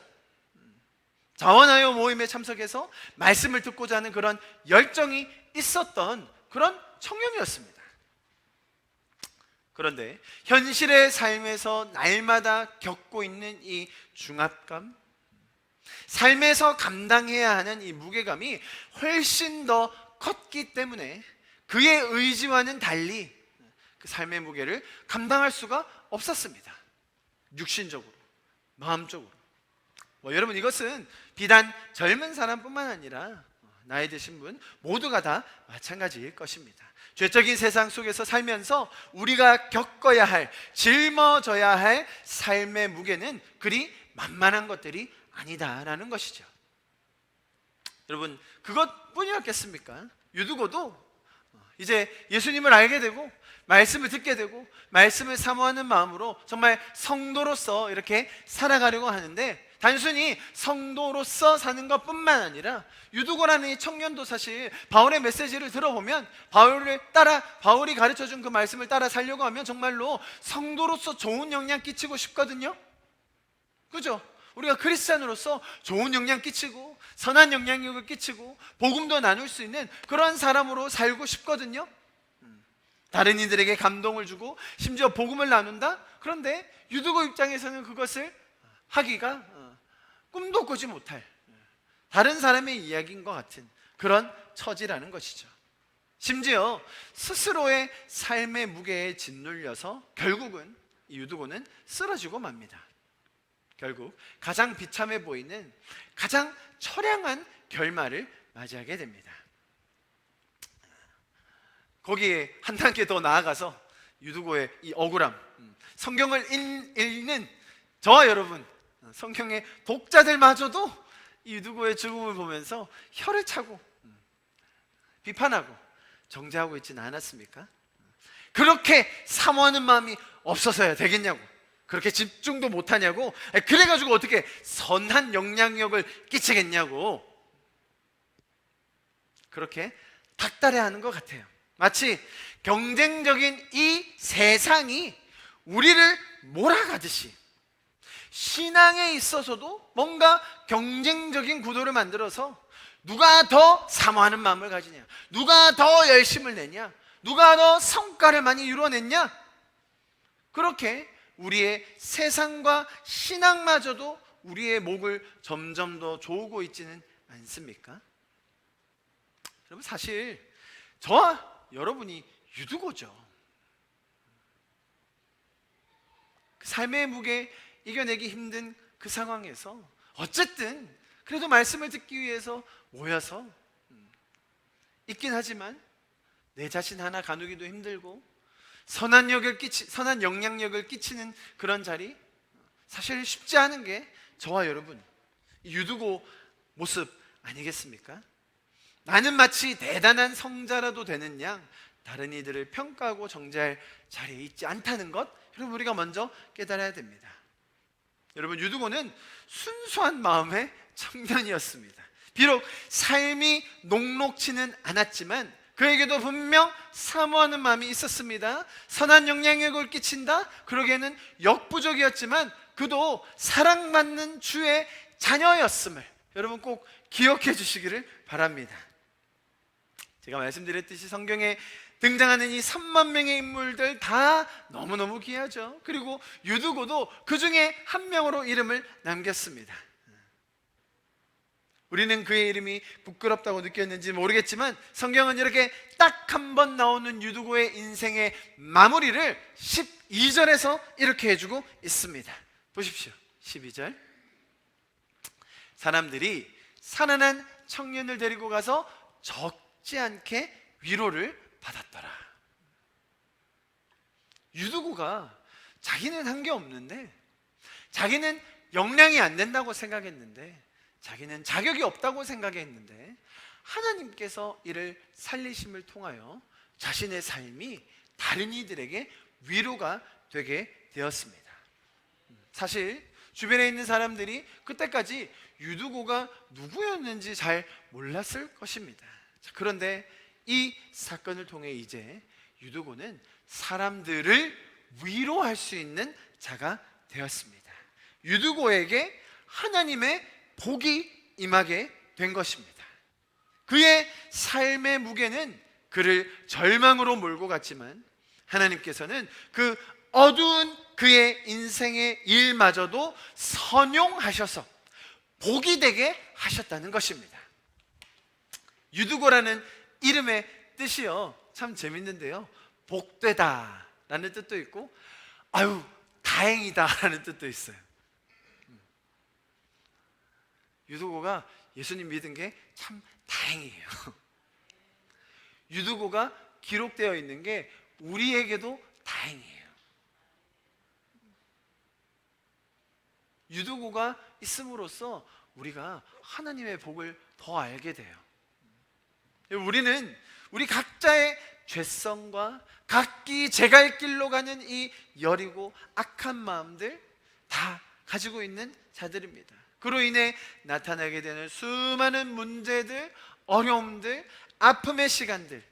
자원하여 모임에 참석해서 말씀을 듣고자 하는 그런 열정이 있었던 그런 청년이었습니다. 그런데 현실의 삶에서 날마다 겪고 있는 이 중압감, 삶에서 감당해야 하는 이 무게감이 훨씬 더 컸기 때문에 그의 의지와는 달리 그 삶의 무게를 감당할 수가 없었습니다. 육신적으로, 마음적으로. 여러분, 이것은 비단 젊은 사람뿐만 아니라 나이 드신 분 모두가 다 마찬가지일 것입니다. 죄적인 세상 속에서 살면서 우리가 겪어야 할, 짊어져야 할 삶의 무게는 그리 만만한 것들이 아니다라는 것이죠. 여러분, 그것뿐이었겠습니까? 유두고도 이제 예수님을 알게 되고 말씀을 듣게 되고 말씀을 사모하는 마음으로 정말 성도로서 이렇게 살아가려고 하는데, 단순히 성도로서 사는 것뿐만 아니라 유두고라는 이 청년도 사실 바울의 메시지를 들어보면 바울이 가르쳐준 그 말씀을 따라 살려고 하면 정말로 성도로서 좋은 영향 끼치고 싶거든요. 그죠? 우리가 크리스찬으로서 좋은 영향 끼치고 선한 영향력을 끼치고 복음도 나눌 수 있는 그런 사람으로 살고 싶거든요. 다른 이들에게 감동을 주고 심지어 복음을 나눈다? 그런데 유두고 입장에서는 그것을 하기가 꿈도 꾸지 못할 다른 사람의 이야기인 것 같은 그런 처지라는 것이죠. 심지어 스스로의 삶의 무게에 짓눌려서 결국은 이 유두고는 쓰러지고 맙니다. 결국 가장 비참해 보이는 가장 처량한 결말을 맞이하게 됩니다. 거기에 한 단계 더 나아가서 유두고의 이 억울함, 성경을 읽는 저와 여러분, 성경의 독자들마저도 이 유두고의 죽음을 보면서 혀를 차고 비판하고 정죄하고 있지는 않았습니까? 그렇게 사모하는 마음이 없어서야 되겠냐고, 그렇게 집중도 못하냐고, 그래가지고 어떻게 선한 영향력을 끼치겠냐고 그렇게 닥달해하는 것 같아요. 마치 경쟁적인 이 세상이 우리를 몰아가듯이 신앙에 있어서도 뭔가 경쟁적인 구도를 만들어서 누가 더 사모하는 마음을 가지냐, 누가 더 열심을 내냐, 누가 더 성과를 많이 이루어냈냐, 그렇게 우리의 세상과 신앙마저도 우리의 목을 점점 더 조우고 있지는 않습니까? 여러분, 사실 저와 여러분이 유두고죠. 그 삶의 무게 이겨내기 힘든 그 상황에서 어쨌든 그래도 말씀을 듣기 위해서 모여서 있긴 하지만 내 자신 하나 가누기도 힘들고 선한 영향력을 끼치는 그런 자리, 사실 쉽지 않은 게 저와 여러분 유두고 모습 아니겠습니까? 나는 마치 대단한 성자라도 되는 양 다른 이들을 평가하고 정죄할 자리에 있지 않다는 것, 여러분 우리가 먼저 깨달아야 됩니다. 여러분, 유두고는 순수한 마음의 청년이었습니다. 비록 삶이 녹록지는 않았지만 그에게도 분명 사모하는 마음이 있었습니다. 선한 영향력을 끼친다? 그러기에는 역부족이었지만 그도 사랑받는 주의 자녀였음을 여러분 꼭 기억해 주시기를 바랍니다. 제가 말씀드렸듯이 성경에 등장하는 이 3만 명의 인물들 다 너무너무 귀하죠. 그리고 유두고도 그 중에 한 명으로 이름을 남겼습니다. 우리는 그의 이름이 부끄럽다고 느꼈는지 모르겠지만 성경은 이렇게 딱 한 번 나오는 유두고의 인생의 마무리를 12절에서 이렇게 해주고 있습니다. 보십시오. 12절. 사람들이 살아난 청년을 데리고 가서 적지 않게 위로를 받았더라. 유두고가 자기는 한 게 없는데, 자기는 역량이 안 된다고 생각했는데, 자기는 자격이 없다고 생각했는데 하나님께서 이를 살리심을 통하여 자신의 삶이 다른 이들에게 위로가 되게 되었습니다. 사실 주변에 있는 사람들이 그때까지 유두고가 누구였는지 잘 몰랐을 것입니다. 그런데 이 사건을 통해 이제 유두고는 사람들을 위로할 수 있는 자가 되었습니다. 유두고에게 하나님의 복이 임하게 된 것입니다. 그의 삶의 무게는 그를 절망으로 몰고 갔지만 하나님께서는 그 어두운 그의 인생의 일마저도 선용하셔서 복이 되게 하셨다는 것입니다. 유두고라는 이름의 뜻이요, 참 재밌는데요, 복되다 라는 뜻도 있고 아유 다행이다 라는 뜻도 있어요. 유두고가 예수님 믿은 게 참 다행이에요. 유두고가 기록되어 있는 게 우리에게도 다행이에요. 유두고가 있음으로써 우리가 하나님의 복을 더 알게 돼요. 우리는 우리 각자의 죄성과 각기 제갈 길로 가는 이 여리고 악한 마음들 다 가지고 있는 자들입니다. 그로 인해 나타나게 되는 수많은 문제들, 어려움들, 아픔의 시간들,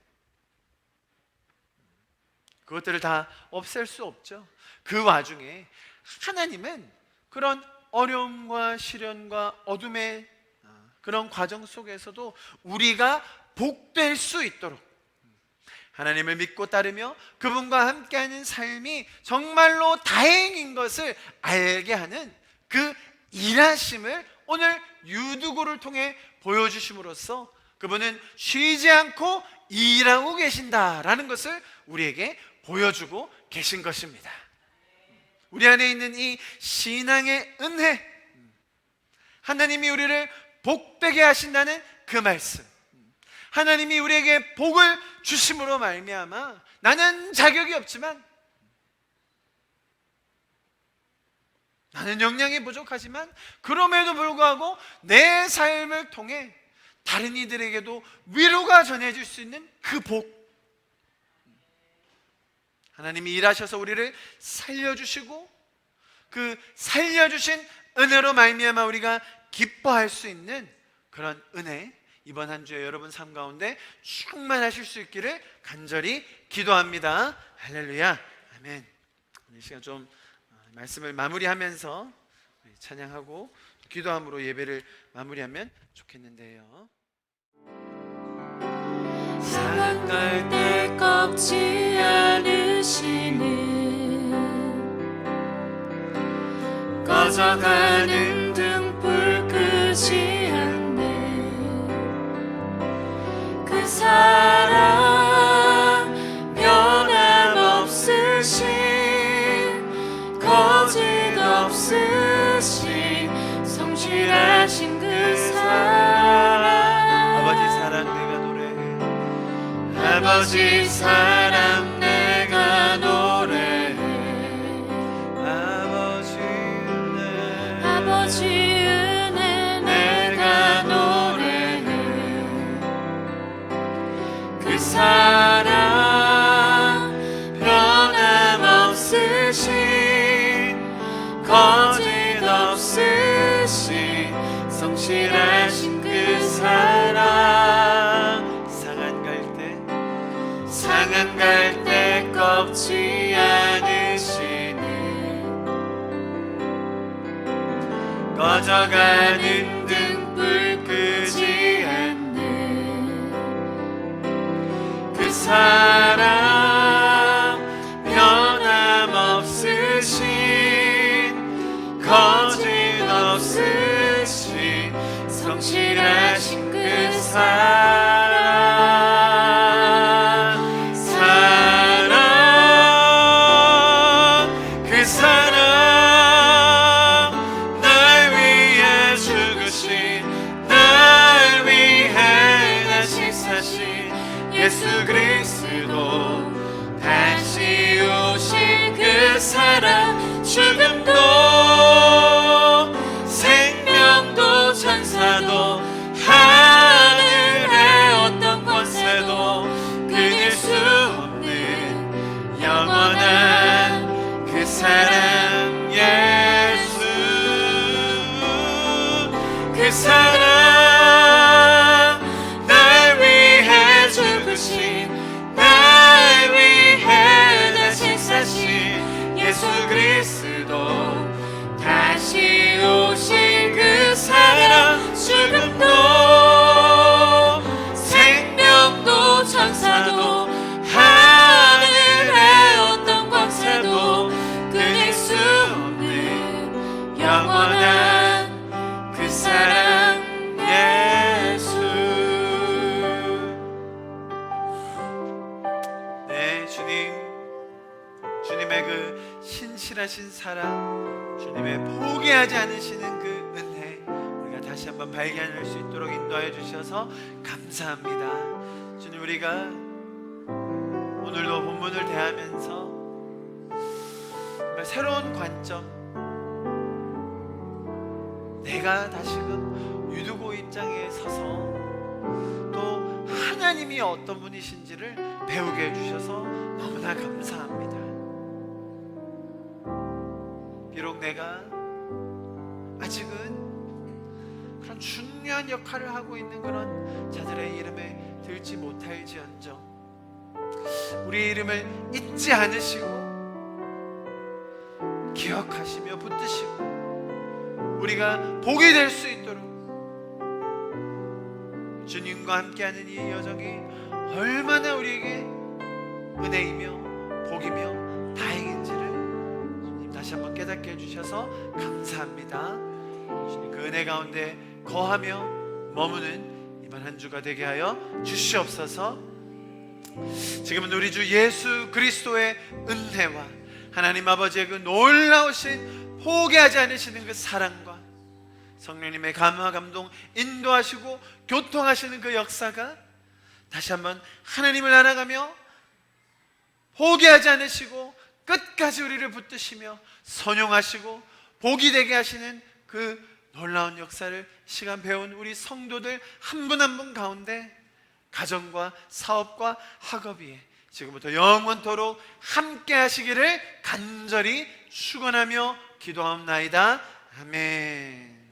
그것들을 다 없앨 수 없죠. 그 와중에 하나님은 그런 어려움과 시련과 어둠의 그런 과정 속에서도 우리가 복될 수 있도록 하나님을 믿고 따르며 그분과 함께하는 삶이 정말로 다행인 것을 알게 하는 그 일하심을 오늘 유두고를 통해 보여주심으로써 그분은 쉬지 않고 일하고 계신다라는 것을 우리에게 보여주고 계신 것입니다. 우리 안에 있는 이 신앙의 은혜, 하나님이 우리를 복되게 하신다는 그 말씀, 하나님이 우리에게 복을 주심으로 말미암아 나는 자격이 없지만, 나는 역량이 부족하지만 그럼에도 불구하고 내 삶을 통해 다른 이들에게도 위로가 전해질 수 있는 그 복, 하나님이 일하셔서 우리를 살려주시고 그 살려주신 은혜로 말미암아 우리가 기뻐할 수 있는 그런 은혜, 이번 한 주에 여러분 삶 가운데 충만하실 수 있기를 간절히 기도합니다. 할렐루야, 아멘. 이 시간 좀 말씀을 마무리하면서 찬양하고 기도함으로 예배를 마무리하면 좋겠는데요. 상한 갈대 꺾지 않으시는 꺼져가는 등불 끄지 않네 그 사랑 변함없으신 거짓없으신 성실하신 그 사랑 아버지 사랑 내가 노래해, 아버지 사랑 내가 노래해 아버지 은혜 내가 노래해 그 사랑 변함없으신 거짓없으신 성실하신 그 사랑 상한 갈대 꺾지 않으시는 꺼져가는 등불 끄지 않는 그 사랑 변함없으신 거짓없으신 성실하신 그 사랑 그 사랑 날 위해 죽으신 날 위해 다시 사신 예수 그리스도 다시 오신 그 사랑 죽음도 생명도 천사도 하늘의 어떤 권세도 끊을 수 없는 영원한 그 사랑 예수 그 사랑 날 위해 죽으신 날 위해 다시 사신 예수 그리스도 다시 오신 그 사랑 죽음도 생명도 천사도 하늘의 어떤 권세도 끊을 수 없는 영원한 그 사랑 예수. 네, 주님의 그 신실하신 사랑, 주님의 포기하지 않으시는 그 은혜, 우리가 다시 한번 발견할 수 있도록 인도하여 주셔서 감사합니다. 주님, 우리가 오늘도 본문을 대하면서 정말 새로운 관점, 내가 다시금 유두고 입장에 서서 또 하나님이 어떤 분이신지를 배우게 해주셔서 너무나 감사합니다. 비록 내가 아직은 중요한 역할을 하고 있는 그런 자들의 이름에 들지 못할지언정 우리 이름을 잊지 않으시고 기억하시며 붙드시고 우리가 복이 될 수 있도록 주님과 함께하는 이 여정이 얼마나 우리에게 은혜이며 복이며 다행인지를 주님 다시 한번 깨닫게 해주셔서 감사합니다. 주님 그 은혜 가운데 거하며 머무는 이번 한 주가 되게 하여 주시옵소서. 지금은 우리 주 예수 그리스도의 은혜와 하나님 아버지의 그 놀라우신 포기하지 않으시는 그 사랑과 성령님의 감화 감동 인도하시고 교통하시는 그 역사가 다시 한번 하나님을 알아가며 포기하지 않으시고 끝까지 우리를 붙드시며 선용하시고 복이 되게 하시는 그 놀라운 역사를 시간 배운 우리 성도들 한 분 한 분 가운데 가정과 사업과 학업이 지금부터 영원토록 함께 하시기를 간절히 축원하며 기도하옵나이다. 아멘.